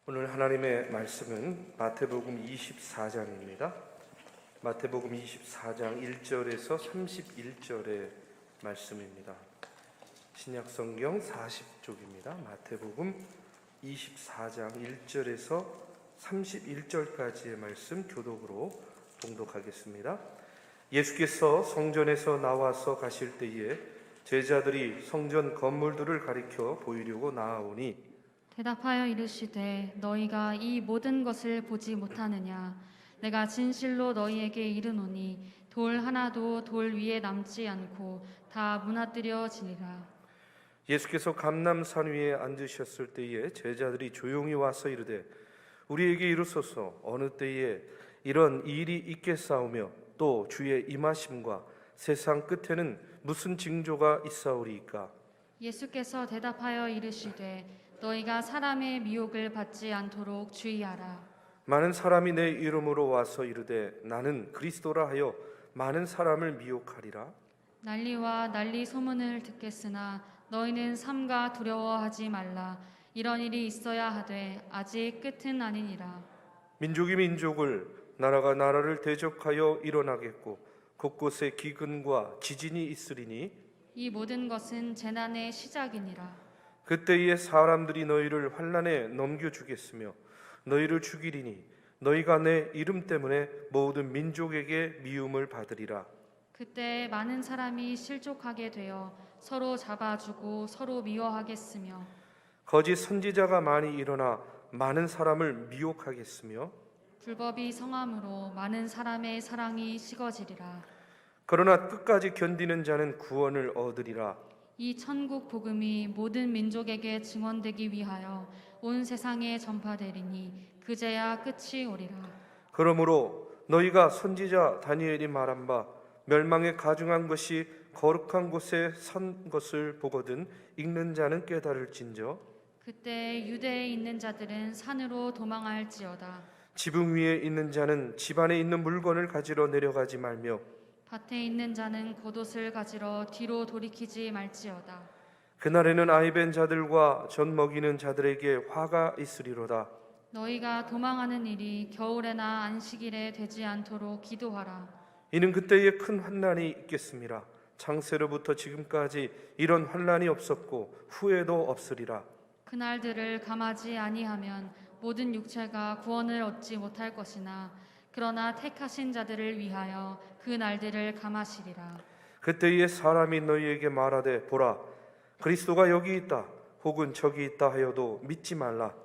오늘 하나님의 말씀은 마태복음 24장입니다. 마태복음 24장 1절에서 31절의 말씀입니다. 신약성경 40쪽입니다. 마태복음 24장 1절에서 31절까지의 말씀 교독으로 봉독하겠습니다. 예수께서 성전에서 나와서 가실 때에 제자들이 성전 건물들을 가리켜 보이려고 나아오니 대답하여 이르시되 너희가 이 모든 것을 보지 못하느냐? 내가 진실로 너희에게 이르노니 돌 하나도 돌 위에 남지 않고 다 무너뜨려지리라. 예수께서 감람산 위에 앉으셨을 때에 제자들이 조용히 와서 이르되 우리에게 이르소서 어느 때에 이런 일이 있겠사오며 또 주의 임하심과 세상 끝에는 무슨 징조가 있사오리이까? 예수께서 대답하여 이르시되 너희가 사람의 미혹을 받지 않도록 주의하라. 많은 사람이 내 이름으로 와서 이르되 나는 그리스도라 하여 많은 사람을 미혹하리라. 난리와 난리 소문을 듣겠으나 너희는 삼가 두려워하지 말라. 이런 일이 있어야 하되 아직 끝은 아니니라. 민족이 민족을 나라가 나라를 대적하여 일어나겠고 곳곳에 기근과 지진이 있으리니 이 모든 것은 재난의 시작이니라. 그때에 사람들이 너희를 환난에 넘겨주겠으며 너희를 죽이리니 너희가 내 이름 때문에 모든 민족에게 미움을 받으리라. 그때 많은 사람이 실족하게 되어 서로 잡아주고 서로 미워하겠으며 거짓 선지자가 많이 일어나 많은 사람을 미혹하겠으며 불법이 성함으로 많은 사람의 사랑이 식어지리라. 그러나 끝까지 견디는 자는 구원을 얻으리라. 이 천국 복음이 모든 민족에게 증언되기 위하여 온 세상에 전파되리니 그제야 끝이 오리라. 그러므로 너희가 선지자 다니엘이 말한 바 멸망에 가증한 것이 거룩한 곳에 선 것을 보거든 읽는 자는 깨달을진저. 그때 유대에 있는 자들은 산으로 도망할지어다. 지붕 위에 있는 자는 집 안에 있는 물건을 가지러 내려가지 말며 밭에 있는 자는 겉옷을 가지러 뒤로 돌이키지 말지어다. 그날에는 아이벤 자들과 젖 먹이는 자들에게 화가 있으리로다. 너희가 도망하는 일이 겨울에나 안식일에 되지 않도록 기도하라. 이는 그때에 큰 환난이 있겠습니다. 창세로부터 지금까지 이런 환난이 없었고 후에도 없으리라. 그날들을 감하지 아니하면 모든 육체가 구원을 얻지 못할 것이나 그러나 택하신 자들을 위하여 그 날들을 감하시리라. 그때에 사람이 너희에게 말하되 보라 그리스도가 여기 있다 혹은 저기 있다 하여도 믿지 말라.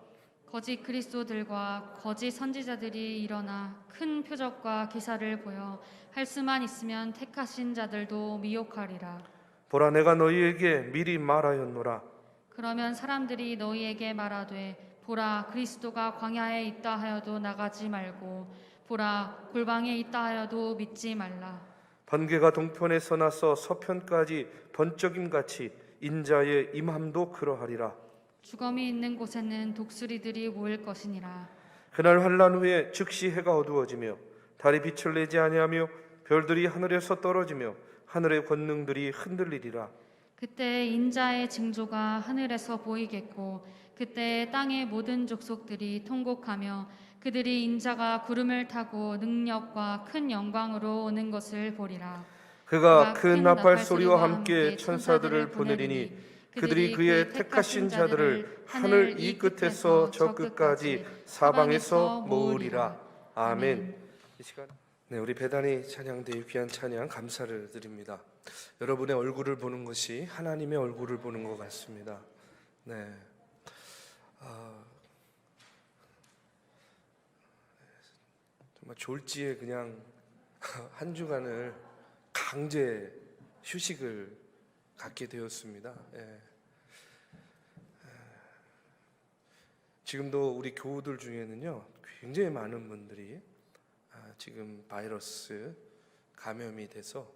거짓 그리스도들과 거짓 선지자들이 일어나 큰 표적과 기사를 보여 할 수만 있으면 택하신 자들도 미혹하리라. 보라 내가 너희에게 미리 말하였노라. 그러면 사람들이 너희에게 말하되 보라 그리스도가 광야에 있다 하여도 나가지 말고 보라 골방에 있다 하여도 믿지 말라. 번개가 동편에서 나서 서편까지 번쩍임같이 인자의 임함도 그러하리라. 주검이 있는 곳에는 독수리들이 모일 것이니라. 그날 환난 후에 즉시 해가 어두워지며 달이 빛을 내지 아니하며 별들이 하늘에서 떨어지며 하늘의 권능들이 흔들리리라. 그때 인자의 징조가 하늘에서 보이겠고 그때 땅의 모든 족속들이 통곡하며 그들이 인자가 구름을 타고 능력과 큰 영광으로 오는 것을 보리라. 그가 큰 나팔 소리와 함께 천사들을 보내리니 그들이 그의 택하신 자들을 하늘 이 끝에서 저 끝까지 사방에서 모으리라. 아멘. 이 시간 우리 배단이 찬양대의 귀한 찬양 감사를 드립니다. 여러분의 얼굴을 보는 것이 하나님의 얼굴을 보는 것 같습니다. 정말 졸지에 그냥 한 주간을 강제 휴식을 갖게 되었습니다. 지금도 우리 교우들 중에는요 굉장히 많은 분들이 지금 바이러스 감염이 돼서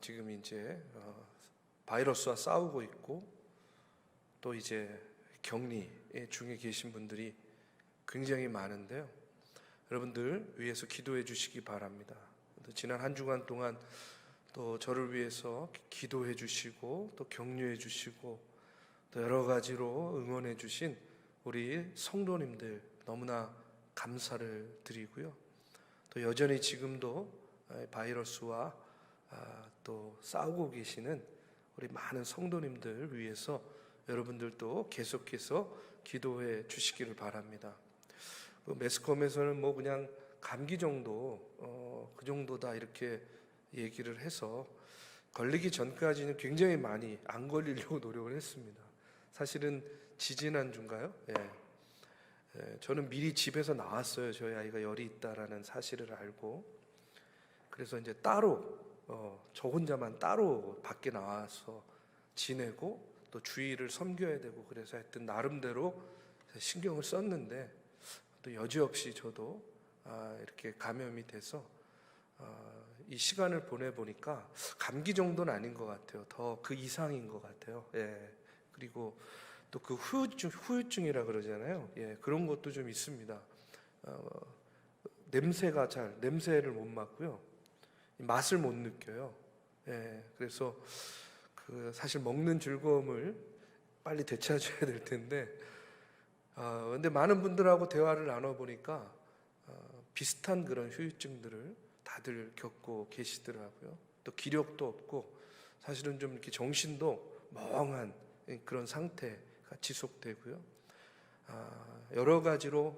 지금 이제 바이러스와 싸우고 있고 또 이제 격리 중에 계신 분들이 굉장히 많은데요. 여러분들 위해서 기도해 주시기 바랍니다. 지난 한 주간 동안 또 저를 위해서 기도해 주시고 또 격려해 주시고 또 여러 가지로 응원해 주신 우리 성도님들 너무나 감사를 드리고요. 또 여전히 지금도 바이러스와 또 싸우고 계시는 우리 많은 성도님들 위해서 여러분들도 계속해서 기도해 주시기를 바랍니다. 매스컴에서는 뭐 그냥 감기 정도 그 정도다 이렇게 얘기를 해서 걸리기 전까지는 굉장히 많이 안 걸리려고 노력을 했습니다. 사실은 지지난주인가요? 저는 미리 집에서 나왔어요. 저희 아이가 열이 있다라는 사실을 알고. 그래서 이제 따로 저 혼자만 따로 밖에 나와서 지내고 또 주의를 섬겨야 되고, 그래서 하여튼 나름대로 신경을 썼는데 또 여지없이 저도 이렇게 감염이 돼서 이 시간을 보내보니까 감기 정도는 아닌 것 같아요. 더 그 이상인 것 같아요. 그리고 또 그 후유증이라 그러잖아요. 그런 것도 좀 있습니다. 냄새를 못 맡고요. 맛을 못 느껴요. 그래서 사실 먹는 즐거움을 빨리 되찾아야 될 텐데, 근데 많은 분들하고 대화를 나눠보니까 비슷한 그런 후유증들을 다들 겪고 계시더라고요. 또 기력도 없고 사실은 좀 이렇게 정신도 멍한 그런 상태가 지속되고요. 여러 가지로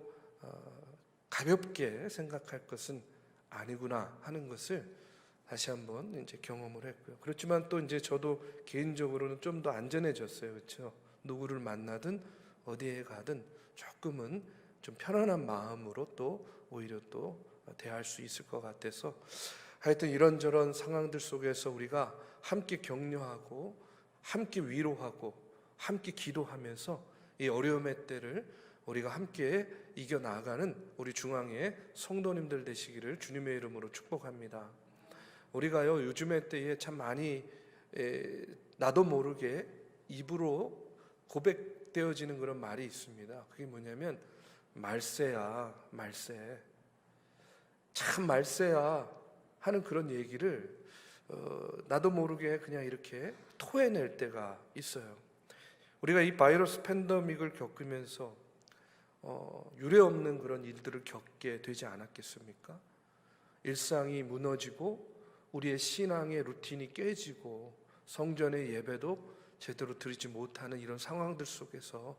가볍게 생각할 것은 아니구나 하는 것을 다시 한번 이제 경험을 했고요. 그렇지만 또 이제 저도 개인적으로는 좀 더 안전해졌어요. 그렇죠? 누구를 만나든 어디에 가든 조금은 좀 편안한 마음으로 또 오히려 또 대할 수 있을 것 같아서, 하여튼 이런저런 상황들 속에서 우리가 함께 격려하고 함께 위로하고 함께 기도하면서 이 어려움의 때를 우리가 함께 이겨나가는 우리 중앙의 성도님들 되시기를 주님의 이름으로 축복합니다. 우리가요, 요즘의 때에 참 많이 나도 모르게 입으로 고백되어지는 그런 말이 있습니다. 그게 뭐냐면 말세야, 말세. 참 말세야 하는 그런 얘기를 나도 모르게 그냥 이렇게 토해낼 때가 있어요. 우리가 이 바이러스 팬데믹을 겪으면서 유례없는 그런 일들을 겪게 되지 않았겠습니까? 일상이 무너지고 우리의 신앙의 루틴이 깨지고 성전의 예배도 제대로 드리지 못하는 이런 상황들 속에서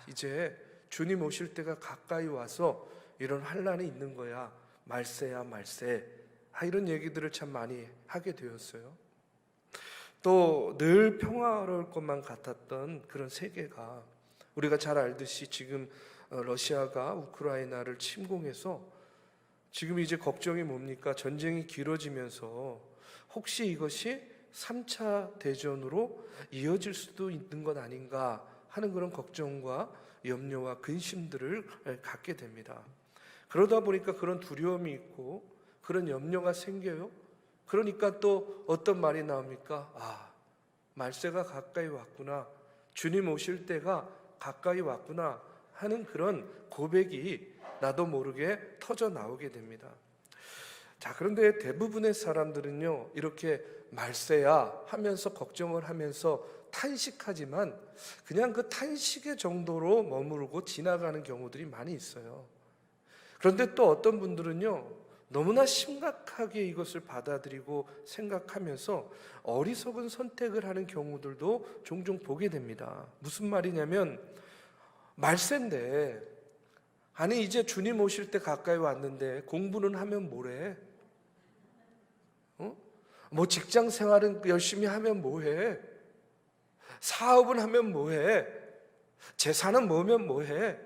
이제 주님 오실 때가 가까이 와서 이런 환난이 있는 거야, 말세야 말세, 이런 얘기들을 참 많이 하게 되었어요. 또 늘 평화로울 것만 같았던 그런 세계가, 우리가 잘 알듯이 지금 러시아가 우크라이나를 침공해서 지금 이제 걱정이 뭡니까? 전쟁이 길어지면서 혹시 이것이 3차 대전으로 이어질 수도 있는 것 아닌가 하는 그런 걱정과 염려와 근심들을 갖게 됩니다. 그러다 보니까 그런 두려움이 있고 그런 염려가 생겨요. 그러니까 또 어떤 말이 나옵니까? 말세가 가까이 왔구나, 주님 오실 때가 가까이 왔구나 하는 그런 고백이 나도 모르게 터져 나오게 됩니다. 그런데 대부분의 사람들은요, 이렇게 말세야 하면서 걱정을 하면서 탄식하지만 그냥 그 탄식의 정도로 머무르고 지나가는 경우들이 많이 있어요. 그런데 또 어떤 분들은요, 너무나 심각하게 이것을 받아들이고 생각하면서 어리석은 선택을 하는 경우들도 종종 보게 됩니다. 무슨 말이냐면, 말세인데, 아니 이제 주님 오실 때 가까이 왔는데 공부는 하면 뭐래? 뭐 직장 생활은 열심히 하면 뭐해? 사업은 하면 뭐해? 재산은 뭐면 뭐해?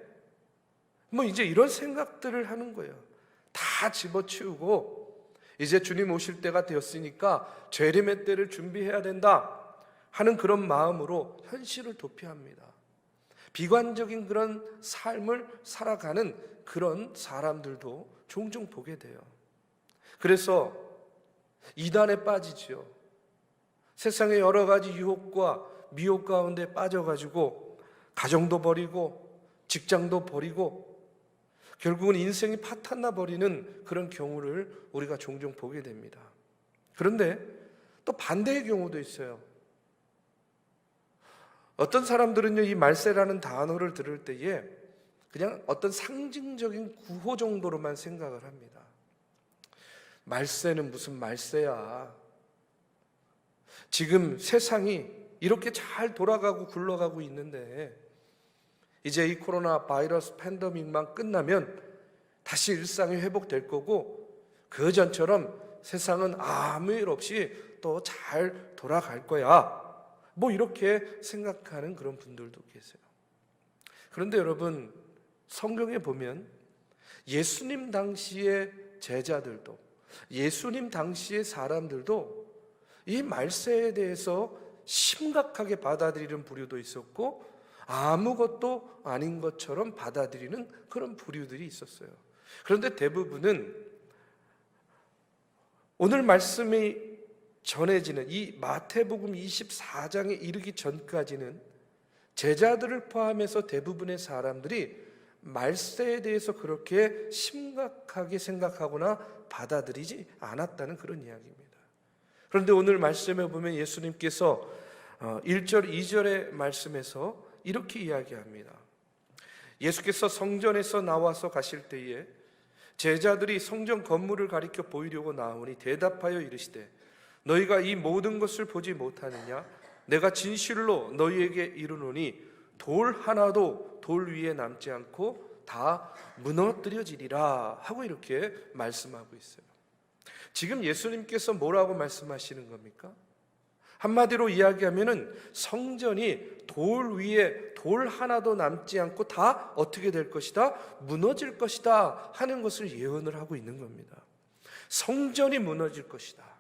뭐 이제 이런 생각들을 하는 거예요. 다 집어치우고 이제 주님 오실 때가 되었으니까 재림의 때를 준비해야 된다 하는 그런 마음으로 현실을 도피합니다. 비관적인 그런 삶을 살아가는 그런 사람들도 종종 보게 돼요. 그래서 이단에 빠지죠. 세상의 여러 가지 유혹과 미혹 가운데 빠져가지고 가정도 버리고 직장도 버리고 결국은 인생이 파탄나 버리는 그런 경우를 우리가 종종 보게 됩니다. 그런데 또 반대의 경우도 있어요. 어떤 사람들은요, 이 말세라는 단어를 들을 때에 그냥 어떤 상징적인 구호 정도로만 생각을 합니다. 말세는 무슨 말세야. 지금 세상이 이렇게 잘 돌아가고 굴러가고 있는데 이제 이 코로나 바이러스 팬데믹만 끝나면 다시 일상이 회복될 거고 그 전처럼 세상은 아무 일 없이 또 잘 돌아갈 거야. 뭐 이렇게 생각하는 그런 분들도 계세요. 그런데 여러분, 성경에 보면 예수님 당시의 제자들도, 예수님 당시의 사람들도 이 말세에 대해서 심각하게 받아들이는 부류도 있었고 아무것도 아닌 것처럼 받아들이는 그런 부류들이 있었어요. 그런데 대부분은 오늘 말씀이 전해지는 이 마태복음 24장에 이르기 전까지는 제자들을 포함해서 대부분의 사람들이 말세에 대해서 그렇게 심각하게 생각하거나 받아들이지 않았다는 그런 이야기입니다. 그런데 오늘 말씀에 보면 예수님께서 1절, 2절의 말씀에서 이렇게 이야기합니다. 예수께서 성전에서 나와서 가실 때에 제자들이 성전 건물을 가리켜 보이려고 나오니 대답하여 이르시되 너희가 이 모든 것을 보지 못하느냐? 내가 진실로 너희에게 이르노니 돌 하나도 돌 위에 남지 않고 다 무너뜨려지리라 하고 이렇게 말씀하고 있어요. 지금 예수님께서 뭐라고 말씀하시는 겁니까? 한마디로 이야기하면은 성전이 돌 위에 돌 하나도 남지 않고 다 어떻게 될 것이다? 무너질 것이다 하는 것을 예언을 하고 있는 겁니다. 성전이 무너질 것이다.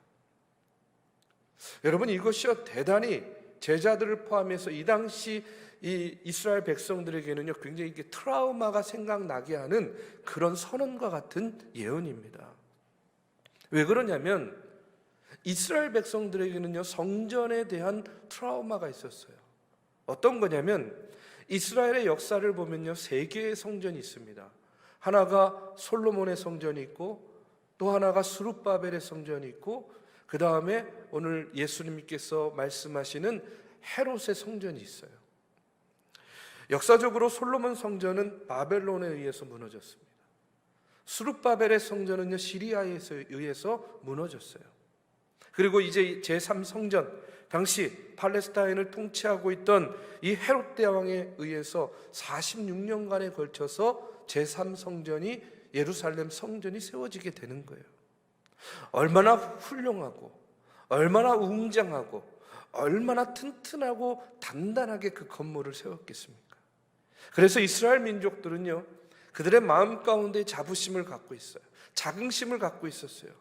여러분, 이것이요 대단히 제자들을 포함해서 이 당시 이 이스라엘 백성들에게는요 굉장히 이게 트라우마가 생각나게 하는 그런 선언과 같은 예언입니다. 왜 그러냐면 이스라엘 백성들에게는요 성전에 대한 트라우마가 있었어요. 어떤 거냐면 이스라엘의 역사를 보면요 세 개의 성전이 있습니다. 하나가 솔로몬의 성전이 있고 또 하나가 스룹바벨의 성전이 있고 그 다음에 오늘 예수님께서 말씀하시는 헤롯의 성전이 있어요. 역사적으로 솔로몬 성전은 바벨론에 의해서 무너졌습니다. 스룹바벨의 성전은요 시리아에 의해서 무너졌어요. 그리고 이제 제3성전, 당시 팔레스타인을 통치하고 있던 이 헤롯 대왕에 의해서 46년간에 걸쳐서 제3성전이 예루살렘 성전이 세워지게 되는 거예요. 얼마나 훌륭하고 얼마나 웅장하고 얼마나 튼튼하고 단단하게 그 건물을 세웠겠습니까? 그래서 이스라엘 민족들은요 그들의 마음 가운데 자부심을 갖고 있어요. 자긍심을 갖고 있었어요.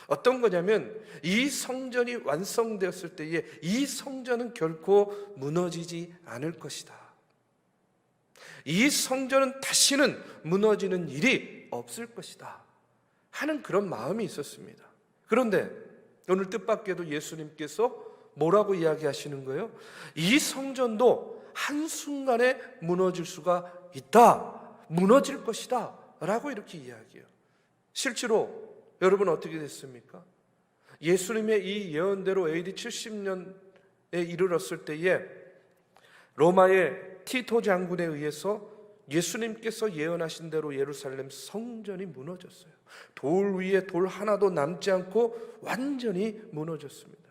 어떤 거냐면 이 성전이 완성되었을 때에 이 성전은 결코 무너지지 않을 것이다. 이 성전은 다시는 무너지는 일이 없을 것이다 하는 그런 마음이 있었습니다. 그런데 오늘 뜻밖에도 예수님께서 뭐라고 이야기하시는 거예요? 이 성전도 한순간에 무너질 수가 있다. 무너질 것이다 라고 이렇게 이야기해요. 실제로 여러분 어떻게 됐습니까? 예수님의 이 예언대로 AD 70년에 이르렀을 때에 로마의 티토 장군에 의해서 예수님께서 예언하신 대로 예루살렘 성전이 무너졌어요. 돌 위에 돌 하나도 남지 않고 완전히 무너졌습니다.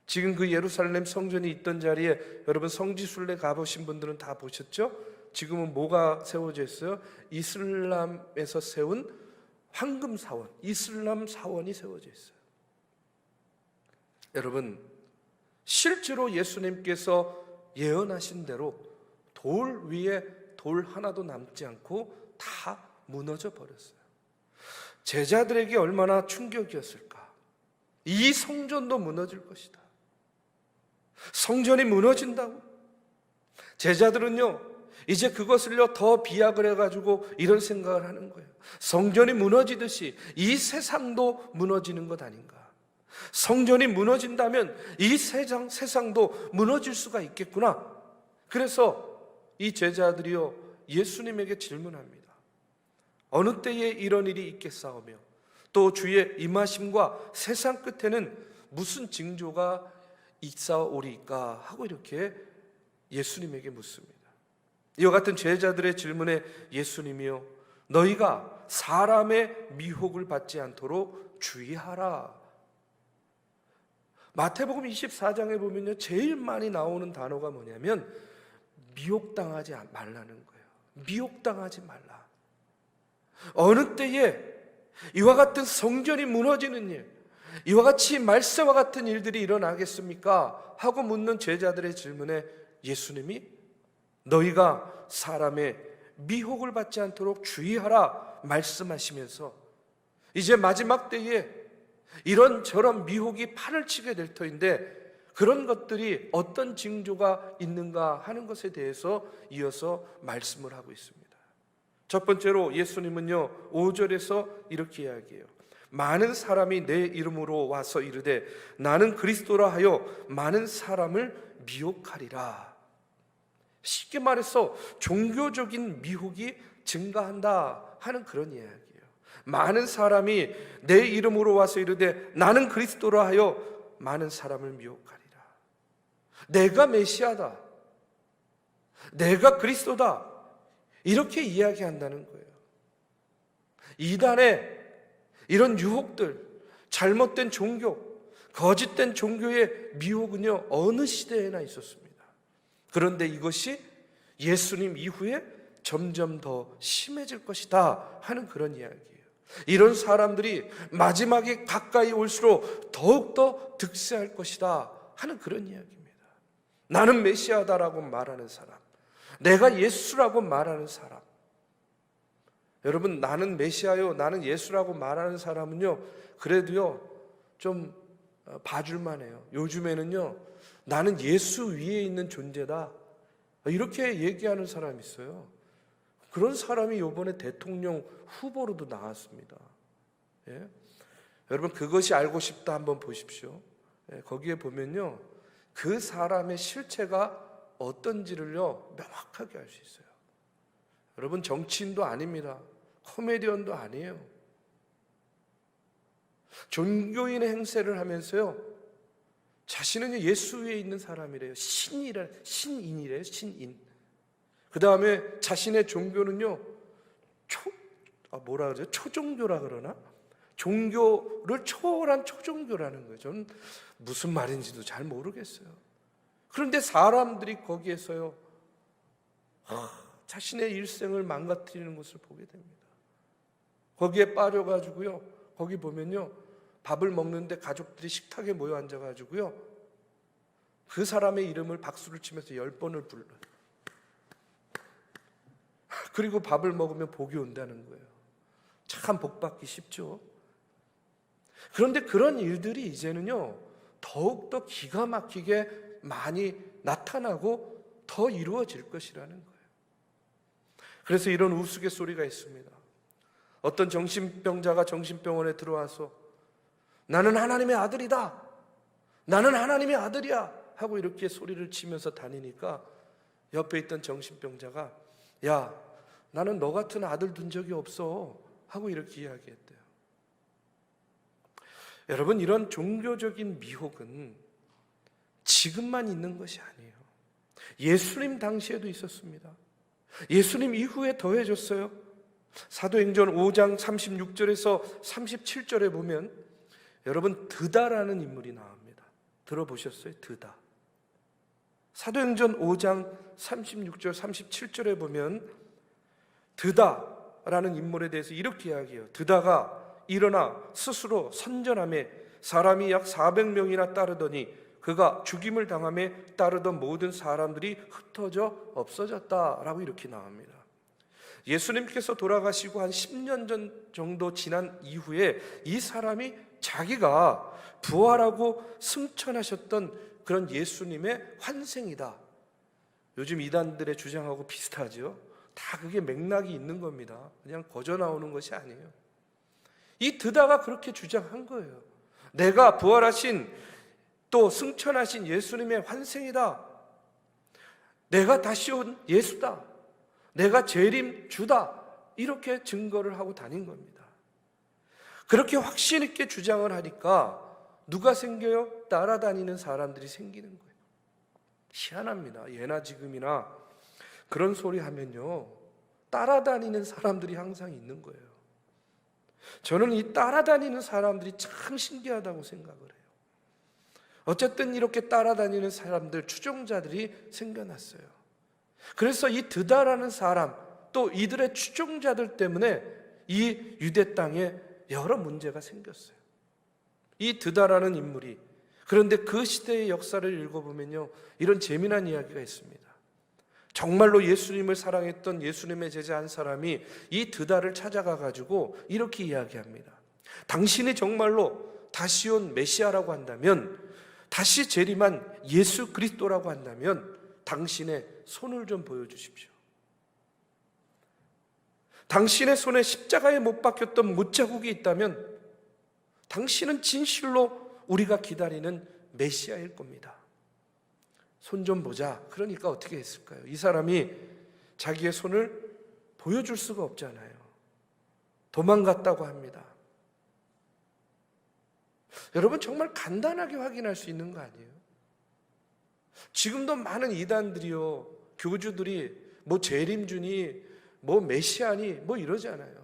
지금 그 예루살렘 성전이 있던 자리에 여러분 성지순례 가보신 분들은 다 보셨죠? 지금은 뭐가 세워져 있어요? 이슬람에서 세운 황금 사원, 이슬람 사원이 세워져 있어요. 여러분, 실제로 예수님께서 예언하신 대로 돌 위에 돌 하나도 남지 않고 다 무너져 버렸어요. 제자들에게 얼마나 충격이었을까? 이 성전도 무너질 것이다. 성전이 무너진다고? 제자들은요 이제 그것을요 더 비약을 해가지고 이런 생각을 하는 거예요. 성전이 무너지듯이 이 세상도 무너지는 것 아닌가? 성전이 무너진다면 이 세상도 무너질 수가 있겠구나. 그래서 이 제자들이요 예수님에게 질문합니다. 어느 때에 이런 일이 있겠사오며 또 주의 임하심과 세상 끝에는 무슨 징조가 있사오리까 하고 이렇게 예수님에게 묻습니다. 이와 같은 제자들의 질문에 예수님이요, 너희가 사람의 미혹을 받지 않도록 주의하라. 마태복음 24장에 보면요, 제일 많이 나오는 단어가 뭐냐면 미혹당하지 말라는 거예요. 미혹당하지 말라. 어느 때에 이와 같은 성전이 무너지는 일, 이와 같이 말세와 같은 일들이 일어나겠습니까? 하고 묻는 제자들의 질문에 예수님이 너희가 사람의 미혹을 받지 않도록 주의하라 말씀하시면서 이제 마지막 때에 이런저런 미혹이 판을 치게 될 터인데 그런 것들이 어떤 징조가 있는가 하는 것에 대해서 이어서 말씀을 하고 있습니다. 첫 번째로 예수님은요, 5절에서 이렇게 이야기해요. 많은 사람이 내 이름으로 와서 이르되 나는 그리스도라 하여 많은 사람을 미혹하리라. 쉽게 말해서 종교적인 미혹이 증가한다 하는 그런 이야기예요. 많은 사람이 내 이름으로 와서 이르되 나는 그리스도라 하여 많은 사람을 미혹하리라. 내가 메시아다, 내가 그리스도다, 이렇게 이야기한다는 거예요. 이단의 이런 유혹들, 잘못된 종교, 거짓된 종교의 미혹은요, 어느 시대에나 있었습니다. 그런데 이것이 예수님 이후에 점점 더 심해질 것이다 하는 그런 이야기예요. 이런 사람들이 마지막에 가까이 올수록 더욱더 득세할 것이다 하는 그런 이야기입니다. 나는 메시아다라고 말하는 사람, 내가 예수라고 말하는 사람, 여러분, 나는 메시아요, 나는 예수라고 말하는 사람은요, 그래도요 좀 봐줄만 해요. 요즘에는요, 나는 예수 위에 있는 존재다, 이렇게 얘기하는 사람이 있어요. 그런 사람이 이번에 대통령 후보로도 나왔습니다. 예? 여러분, 그것이 알고 싶다 한번 보십시오. 예, 거기에 보면요, 그 사람의 실체가 어떤지를요 명확하게 알 수 있어요. 여러분, 정치인도 아닙니다. 코미디언도 아니에요. 종교인의 행세를 하면서요, 자신은 예수 위에 있는 사람이래요. 신인이래요. 신인. 그 다음에 자신의 종교는요, 초종교라 그러나? 종교를 초월한 초종교라는 거예요. 저는 무슨 말인지도 잘 모르겠어요. 그런데 사람들이 거기에서요, 자신의 일생을 망가뜨리는 것을 보게 됩니다. 거기에 빠져가지고요, 거기 보면요, 밥을 먹는데 가족들이 식탁에 모여 앉아가지고요, 그 사람의 이름을 박수를 치면서 10번을 불러요. 그리고 밥을 먹으면 복이 온다는 거예요. 참 복받기 쉽죠. 그런데 그런 일들이 이제는요, 더욱더 기가 막히게 많이 나타나고 더 이루어질 것이라는 거예요. 그래서 이런 우스갯소리가 있습니다. 어떤 정신병자가 정신병원에 들어와서 나는 하나님의 아들이다, 나는 하나님의 아들이야 하고 이렇게 소리를 치면서 다니니까 옆에 있던 정신병자가 야, 나는 너 같은 아들 둔 적이 없어 하고 이렇게 이야기했대요. 여러분, 이런 종교적인 미혹은 지금만 있는 것이 아니에요. 예수님 당시에도 있었습니다. 예수님 이후에 더해졌어요. 사도행전 5장 36절에서 37절에 보면 여러분, 드다라는 인물이 나옵니다. 들어보셨어요? 드다. 사도행전 5장 36절 37절에 보면 드다라는 인물에 대해서 이렇게 이야기해요. 드다가 일어나 스스로 선전하며 사람이 약 400명이나 따르더니 그가 죽임을 당하며 따르던 모든 사람들이 흩어져 없어졌다라고 이렇게 나옵니다. 예수님께서 돌아가시고 한 10년 전 정도 지난 이후에 이 사람이 자기가 부활하고 승천하셨던 그런 예수님의 환생이다, 요즘 이단들의 주장하고 비슷하죠. 다 그게 맥락이 있는 겁니다. 그냥 거저 나오는 것이 아니에요. 이 드다가 그렇게 주장한 거예요. 내가 부활하신 또 승천하신 예수님의 환생이다, 내가 다시 온 예수다, 내가 재림 주다, 이렇게 증거를 하고 다닌 겁니다. 그렇게 확신 있게 주장을 하니까 누가 생겨요? 따라다니는 사람들이 생기는 거예요. 희한합니다. 예나 지금이나 그런 소리 하면요, 따라다니는 사람들이 항상 있는 거예요. 저는 이 따라다니는 사람들이 참 신기하다고 생각을 해요. 어쨌든 이렇게 따라다니는 사람들, 추종자들이 생겨났어요. 그래서 이 드다라는 사람, 또 이들의 추종자들 때문에 이 유대 땅에 여러 문제가 생겼어요. 이 드다라는 인물이, 그런데 그 시대의 역사를 읽어보면요, 이런 재미난 이야기가 있습니다. 정말로 예수님을 사랑했던 예수님의 제자 한 사람이 이 드다를 찾아가 가지고 이렇게 이야기합니다. 당신이 정말로 다시 온 메시아라고 한다면, 다시 재림한 예수 그리스도라고 한다면 당신의 손을 좀 보여주십시오. 당신의 손에 십자가에 못 박혔던 못자국이 있다면 당신은 진실로 우리가 기다리는 메시아일 겁니다. 손 좀 보자. 그러니까 어떻게 했을까요? 이 사람이 자기의 손을 보여줄 수가 없잖아요. 도망갔다고 합니다. 여러분, 정말 간단하게 확인할 수 있는 거 아니에요? 지금도 많은 이단들이요, 교주들이 뭐 재림주니 뭐 메시아니 뭐 이러잖아요.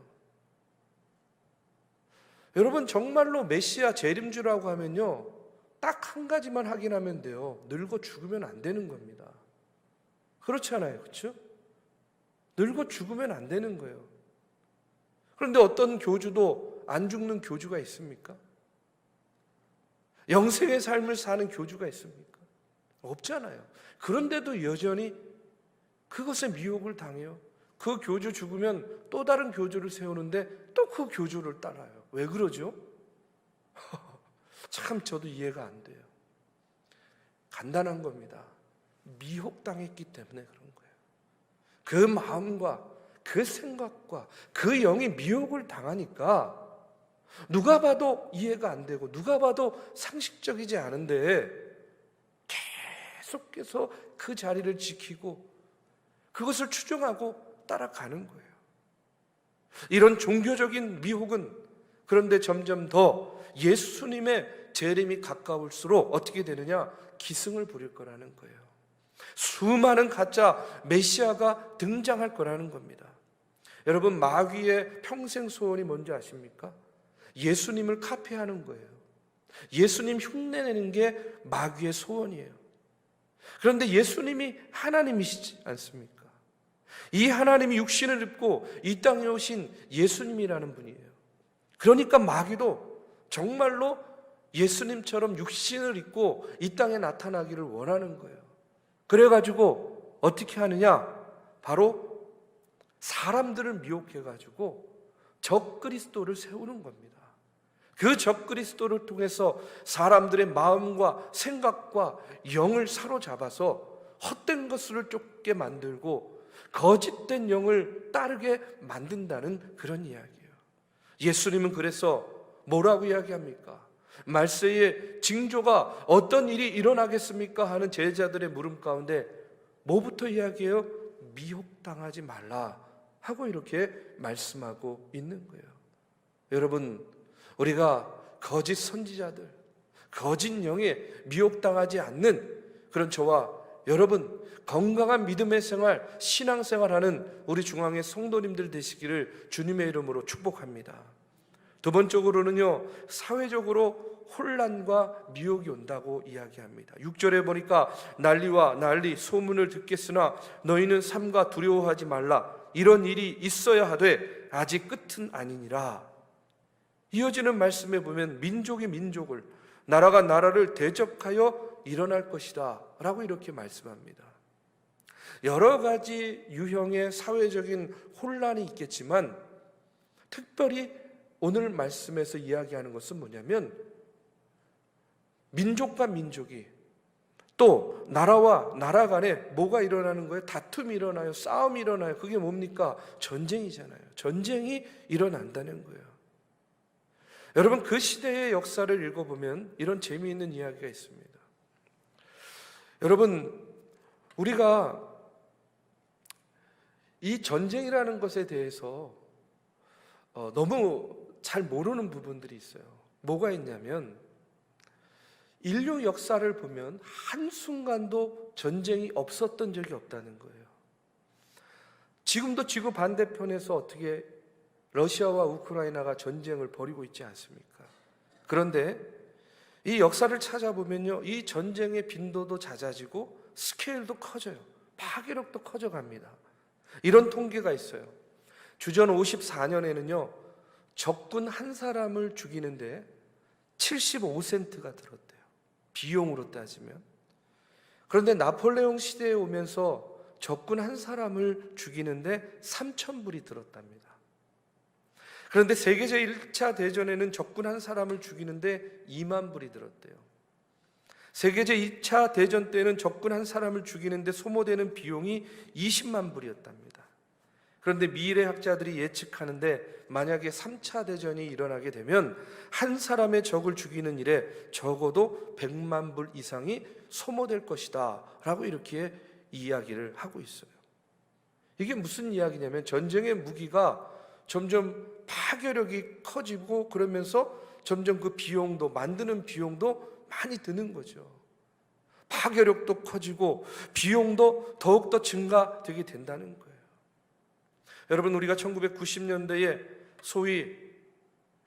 여러분, 정말로 메시아 재림주라고 하면요, 딱 한 가지만 확인하면 돼요. 늙어 죽으면 안 되는 겁니다. 그렇잖아요, 그렇죠? 늙어 죽으면 안 되는 거예요. 그런데 어떤 교주도 안 죽는 교주가 있습니까? 영생의 삶을 사는 교주가 있습니까? 없잖아요. 그런데도 여전히 그것에 미혹을 당해요. 그 교주 죽으면 또 다른 교주를 세우는데 또 그 교주를 따라요. 왜 그러죠? 참 저도 이해가 안 돼요. 간단한 겁니다. 미혹당했기 때문에 그런 거예요. 그 마음과 그 생각과 그 영이 미혹을 당하니까 누가 봐도 이해가 안 되고 누가 봐도 상식적이지 않은데 계속해서 그 자리를 지키고 그것을 추종하고 따라가는 거예요. 이런 종교적인 미혹은 그런데 점점 더 예수님의 재림이 가까울수록 어떻게 되느냐? 기승을 부릴 거라는 거예요. 수많은 가짜 메시아가 등장할 거라는 겁니다. 여러분, 마귀의 평생 소원이 뭔지 아십니까? 예수님을 카피하는 거예요. 예수님 흉내내는 게 마귀의 소원이에요. 그런데 예수님이 하나님이시지 않습니까? 이 하나님이 육신을 입고 이 땅에 오신 예수님이라는 분이에요. 그러니까 마귀도 정말로 예수님처럼 육신을 입고 이 땅에 나타나기를 원하는 거예요. 그래가지고 어떻게 하느냐? 바로 사람들을 미혹해가지고 적그리스도를 세우는 겁니다. 그 적그리스도를 통해서 사람들의 마음과 생각과 영을 사로잡아서 헛된 것을 쫓게 만들고 거짓된 영을 따르게 만든다는 그런 이야기예요. 예수님은 그래서 뭐라고 이야기합니까? 말세에 징조가 어떤 일이 일어나겠습니까? 하는 제자들의 물음 가운데 뭐부터 이야기해요? 미혹당하지 말라 하고 이렇게 말씀하고 있는 거예요. 여러분, 우리가 거짓 선지자들, 거짓 영에 미혹당하지 않는 그런 저와 여러분, 건강한 믿음의 생활, 신앙생활하는 우리 중앙의 성도님들 되시기를 주님의 이름으로 축복합니다. 두 번째로는요, 사회적으로 혼란과 미혹이 온다고 이야기합니다. 6절에 보니까 난리와 난리 소문을 듣겠으나 너희는 삼가 두려워하지 말라. 이런 일이 있어야 하되 아직 끝은 아니니라. 이어지는 말씀에 보면 민족이 민족을, 나라가 나라를 대적하여 일어날 것이다 라고 이렇게 말씀합니다. 여러 가지 유형의 사회적인 혼란이 있겠지만 특별히 오늘 말씀에서 이야기하는 것은 뭐냐면 민족과 민족이 또 나라와 나라 간에 뭐가 일어나는 거예요? 다툼이 일어나요. 싸움이 일어나요. 그게 뭡니까? 전쟁이잖아요. 전쟁이 일어난다는 거예요. 여러분, 그 시대의 역사를 읽어보면 이런 재미있는 이야기가 있습니다. 여러분, 우리가 이 전쟁이라는 것에 대해서 너무 잘 모르는 부분들이 있어요. 뭐가 있냐면 인류 역사를 보면 한순간도 전쟁이 없었던 적이 없다는 거예요. 지금도 지구 반대편에서 어떻게 러시아와 우크라이나가 전쟁을 벌이고 있지 않습니까? 그런데 이 역사를 찾아보면요, 이 전쟁의 빈도도 잦아지고 스케일도 커져요. 파괴력도 커져갑니다. 이런 통계가 있어요. 주전 54년에는요 적군 한 사람을 죽이는데 75센트가 들었대요, 비용으로 따지면. 그런데 나폴레옹 시대에 오면서 적군 한 사람을 죽이는데 3,000불이 들었답니다. 그런데 세계 제1차 대전에는 적군 한 사람을 죽이는데 2만 불이 들었대요. 세계 제2차 대전 때는 적군 한 사람을 죽이는데 소모되는 비용이 20만 불이었답니다. 그런데 미래학자들이 예측하는데 만약에 3차 대전이 일어나게 되면 한 사람의 적을 죽이는 일에 적어도 100만 불 이상이 소모될 것이다 라고 이렇게 이야기를 하고 있어요. 이게 무슨 이야기냐면 전쟁의 무기가 점점 파괴력이 커지고 그러면서 점점 그 비용도, 만드는 비용도 많이 드는 거죠. 파괴력도 커지고 비용도 더욱더 증가되게 된다는 거예요. 여러분, 우리가 1990년대에 소위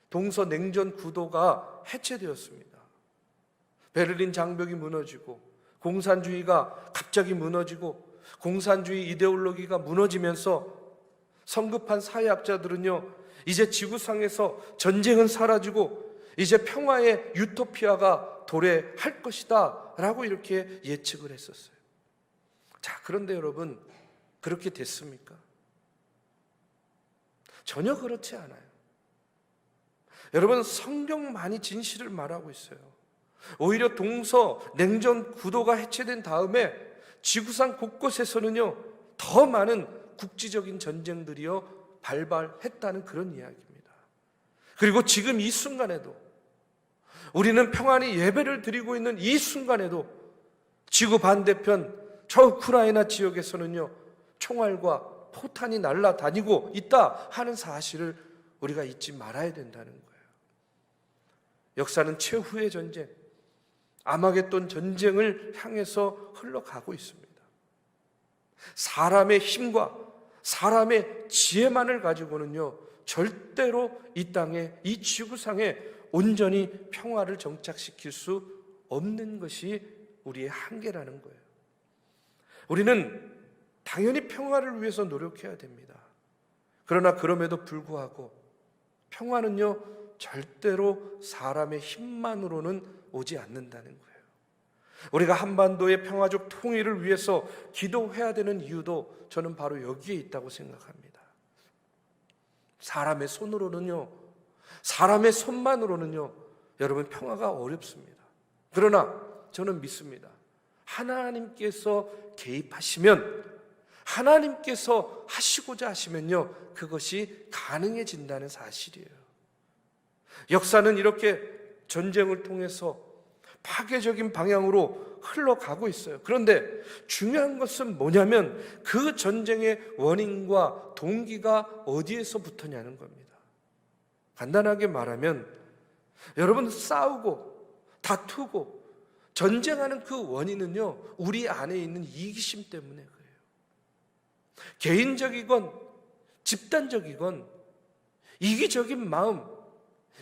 동서냉전 구도가 해체되었습니다. 베를린 장벽이 무너지고 공산주의가 갑자기 무너지고 공산주의 이데올로기가 무너지면서 성급한 사회학자들은요, 이제 지구상에서 전쟁은 사라지고 이제 평화의 유토피아가 도래할 것이다 라고 이렇게 예측을 했었어요. 자, 그런데 여러분, 그렇게 됐습니까? 전혀 그렇지 않아요. 여러분, 성경만이 진실을 말하고 있어요. 오히려 동서냉전 구도가 해체된 다음에 지구상 곳곳에서는요 더 많은 국지적인 전쟁들이요 발발했다는 그런 이야기입니다. 그리고 지금 이 순간에도, 우리는 평안히 예배를 드리고 있는 이 순간에도 지구 반대편 저 우크라이나 지역에서는요 총알과 포탄이 날아다니고 있다 하는 사실을 우리가 잊지 말아야 된다는 거예요. 역사는 최후의 전쟁, 아마겟돈 전쟁을 향해서 흘러가고 있습니다. 사람의 힘과 사람의 지혜만을 가지고는요 절대로 이 땅에, 이 지구상에 온전히 평화를 정착시킬 수 없는 것이 우리의 한계라는 거예요. 우리는 당연히 평화를 위해서 노력해야 됩니다. 그러나 그럼에도 불구하고 평화는요 절대로 사람의 힘만으로는 오지 않는다는 거예요. 우리가 한반도의 평화적 통일을 위해서 기도해야 되는 이유도 저는 바로 여기에 있다고 생각합니다. 사람의 손으로는요, 사람의 손만으로는요 여러분 평화가 어렵습니다. 그러나 저는 믿습니다. 하나님께서 개입하시면, 하나님께서 하시고자 하시면요 그것이 가능해진다는 사실이에요. 역사는 이렇게 전쟁을 통해서 파괴적인 방향으로 흘러가고 있어요. 그런데 중요한 것은 뭐냐면 그 전쟁의 원인과 동기가 어디에서부터냐는 겁니다. 간단하게 말하면 여러분, 싸우고 다투고 전쟁하는 그 원인은요 우리 안에 있는 이기심 때문에 그래요. 개인적이건 집단적이건 이기적인 마음,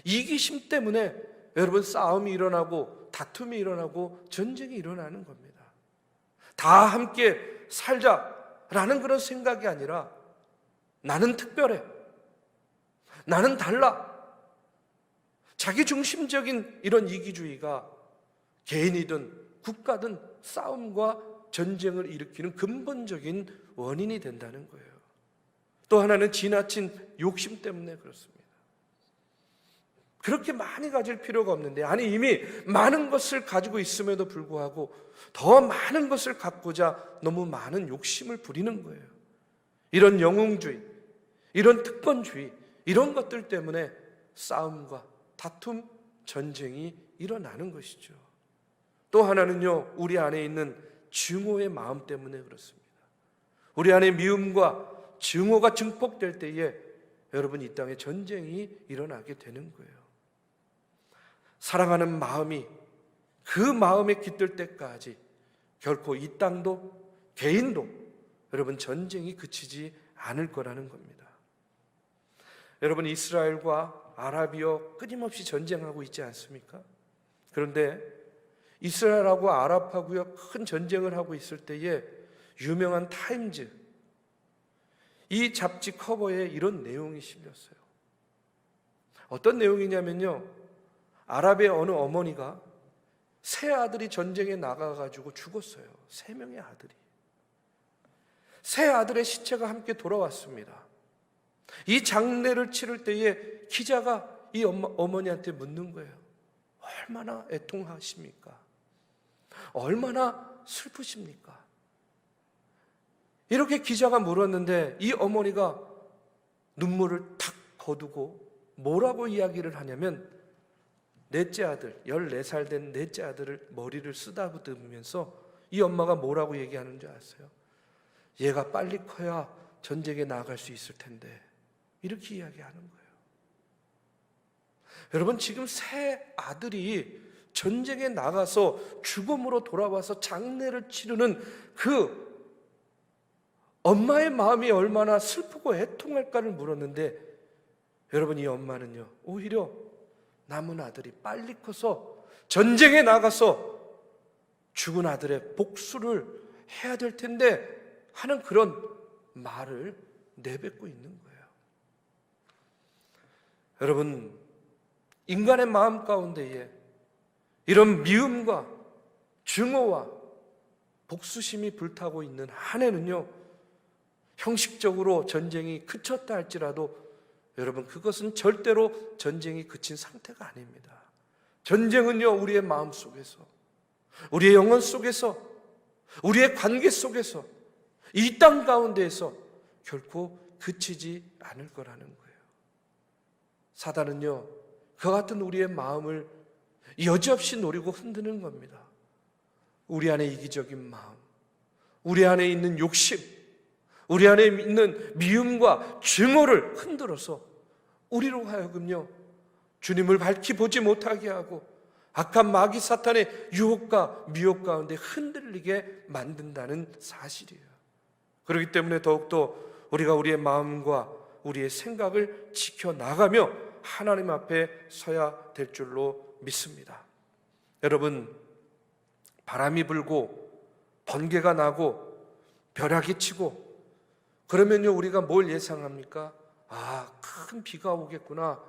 이기심 때문에 여러분 싸움이 일어나고 다툼이 일어나고 전쟁이 일어나는 겁니다. 다 함께 살자라는 그런 생각이 아니라 나는 특별해, 나는 달라, 자기중심적인 이런 이기주의가 개인이든 국가든 싸움과 전쟁을 일으키는 근본적인 원인이 된다는 거예요. 또 하나는 지나친 욕심 때문에 그렇습니다. 그렇게 많이 가질 필요가 없는데, 아니 이미 많은 것을 가지고 있음에도 불구하고 더 많은 것을 갖고자 너무 많은 욕심을 부리는 거예요. 이런 영웅주의, 이런 특권주의, 이런 것들 때문에 싸움과 다툼, 전쟁이 일어나는 것이죠. 또 하나는요 우리 안에 있는 증오의 마음 때문에 그렇습니다. 우리 안에 미움과 증오가 증폭될 때에 여러분 이 땅에 전쟁이 일어나게 되는 거예요. 사랑하는 마음이 그 마음에 깃들 때까지 결코 이 땅도 개인도 여러분 전쟁이 그치지 않을 거라는 겁니다. 여러분, 이스라엘과 아랍이요 끊임없이 전쟁하고 있지 않습니까? 그런데 이스라엘하고 아랍하고요 큰 전쟁을 하고 있을 때에 유명한 타임즈 이 잡지 커버에 이런 내용이 실렸어요. 어떤 내용이냐면요, 아랍의 어느 어머니가 세 아들이 전쟁에 나가가지고 죽었어요. 3명의 아들이. 세 아들의 시체가 함께 돌아왔습니다. 이 장례를 치를 때에 기자가 이 어머니한테 묻는 거예요. 얼마나 애통하십니까? 얼마나 슬프십니까? 이렇게 기자가 물었는데 이 어머니가 눈물을 탁 거두고 뭐라고 이야기를 하냐면, 넷째 아들, 14살 된 넷째 아들을 머리를 쓰다듬으면서 이 엄마가 뭐라고 얘기하는 줄 아세요? 얘가 빨리 커야 전쟁에 나갈 수 있을 텐데, 이렇게 이야기하는 거예요. 여러분, 지금 세 아들이 전쟁에 나가서 죽음으로 돌아와서 장례를 치르는 그 엄마의 마음이 얼마나 슬프고 애통할까를 물었는데, 여러분, 이 엄마는요 오히려 남은 아들이 빨리 커서 전쟁에 나가서 죽은 아들의 복수를 해야 될 텐데 하는 그런 말을 내뱉고 있는 거예요. 여러분, 인간의 마음 가운데에 이런 미움과 증오와 복수심이 불타고 있는 한에는요, 형식적으로 전쟁이 그쳤다 할지라도 여러분, 그것은 절대로 전쟁이 그친 상태가 아닙니다. 전쟁은요, 우리의 마음 속에서, 우리의 영혼 속에서, 우리의 관계 속에서, 이 땅 가운데에서 결코 그치지 않을 거라는 거예요. 사단은요, 그 같은 우리의 마음을 여지없이 노리고 흔드는 겁니다. 우리 안에 이기적인 마음, 우리 안에 있는 욕심, 우리 안에 있는 미움과 증오를 흔들어서 우리로 하여금요 주님을 밝히 보지 못하게 하고 악한 마귀 사탄의 유혹과 미혹 가운데 흔들리게 만든다는 사실이에요. 그렇기 때문에 더욱더 우리가 우리의 마음과 우리의 생각을 지켜나가며 하나님 앞에 서야 될 줄로 믿습니다. 여러분, 바람이 불고 번개가 나고 벼락이 치고 그러면요 우리가 뭘 예상합니까? 큰 비가 오겠구나,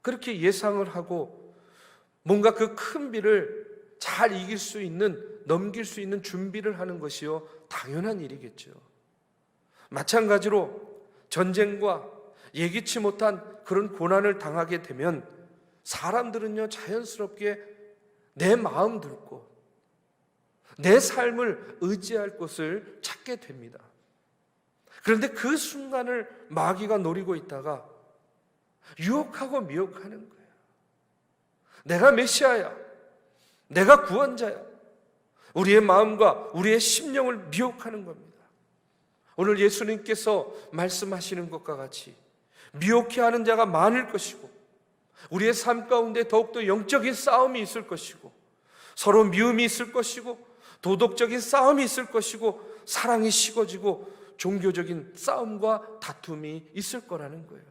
그렇게 예상을 하고 뭔가 그 큰 비를 잘 이길 수 있는, 넘길 수 있는 준비를 하는 것이요 당연한 일이겠죠. 마찬가지로 전쟁과 예기치 못한 그런 고난을 당하게 되면 사람들은요 자연스럽게 내 마음 들고 내 삶을 의지할 곳을 찾게 됩니다. 그런데 그 순간을 마귀가 노리고 있다가 유혹하고 미혹하는 거예요. 내가 메시아야, 내가 구원자야, 우리의 마음과 우리의 심령을 미혹하는 겁니다. 오늘 예수님께서 말씀하시는 것과 같이 미혹해 하는 자가 많을 것이고 우리의 삶 가운데 더욱더 영적인 싸움이 있을 것이고 서로 미움이 있을 것이고 도덕적인 싸움이 있을 것이고 사랑이 식어지고 종교적인 싸움과 다툼이 있을 거라는 거예요.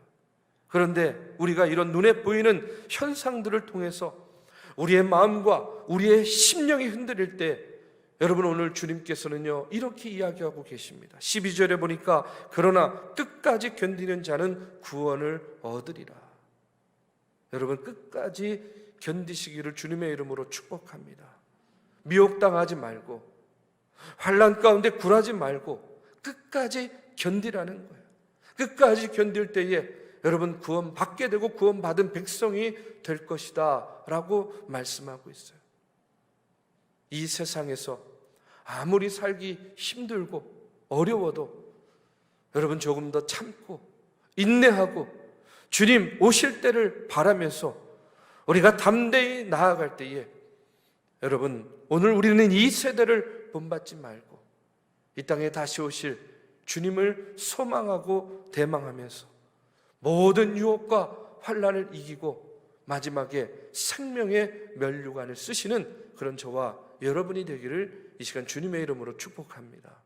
그런데 우리가 이런 눈에 보이는 현상들을 통해서 우리의 마음과 우리의 심령이 흔들릴 때 여러분, 오늘 주님께서는요 이렇게 이야기하고 계십니다. 12절에 보니까 그러나 끝까지 견디는 자는 구원을 얻으리라. 여러분, 끝까지 견디시기를 주님의 이름으로 축복합니다. 미혹당하지 말고 환난 가운데 굴하지 말고 끝까지 견디라는 거예요. 끝까지 견딜 때에 여러분 구원 받게 되고 구원 받은 백성이 될 것이다 라고 말씀하고 있어요. 이 세상에서 아무리 살기 힘들고 어려워도 여러분 조금 더 참고 인내하고 주님 오실 때를 바라면서 우리가 담대히 나아갈 때에 여러분, 오늘 우리는 이 세대를 본받지 말고 이 땅에 다시 오실 주님을 소망하고 대망하면서 모든 유혹과 환난을 이기고 마지막에 생명의 면류관을 쓰시는 그런 저와 여러분이 되기를 이 시간 주님의 이름으로 축복합니다.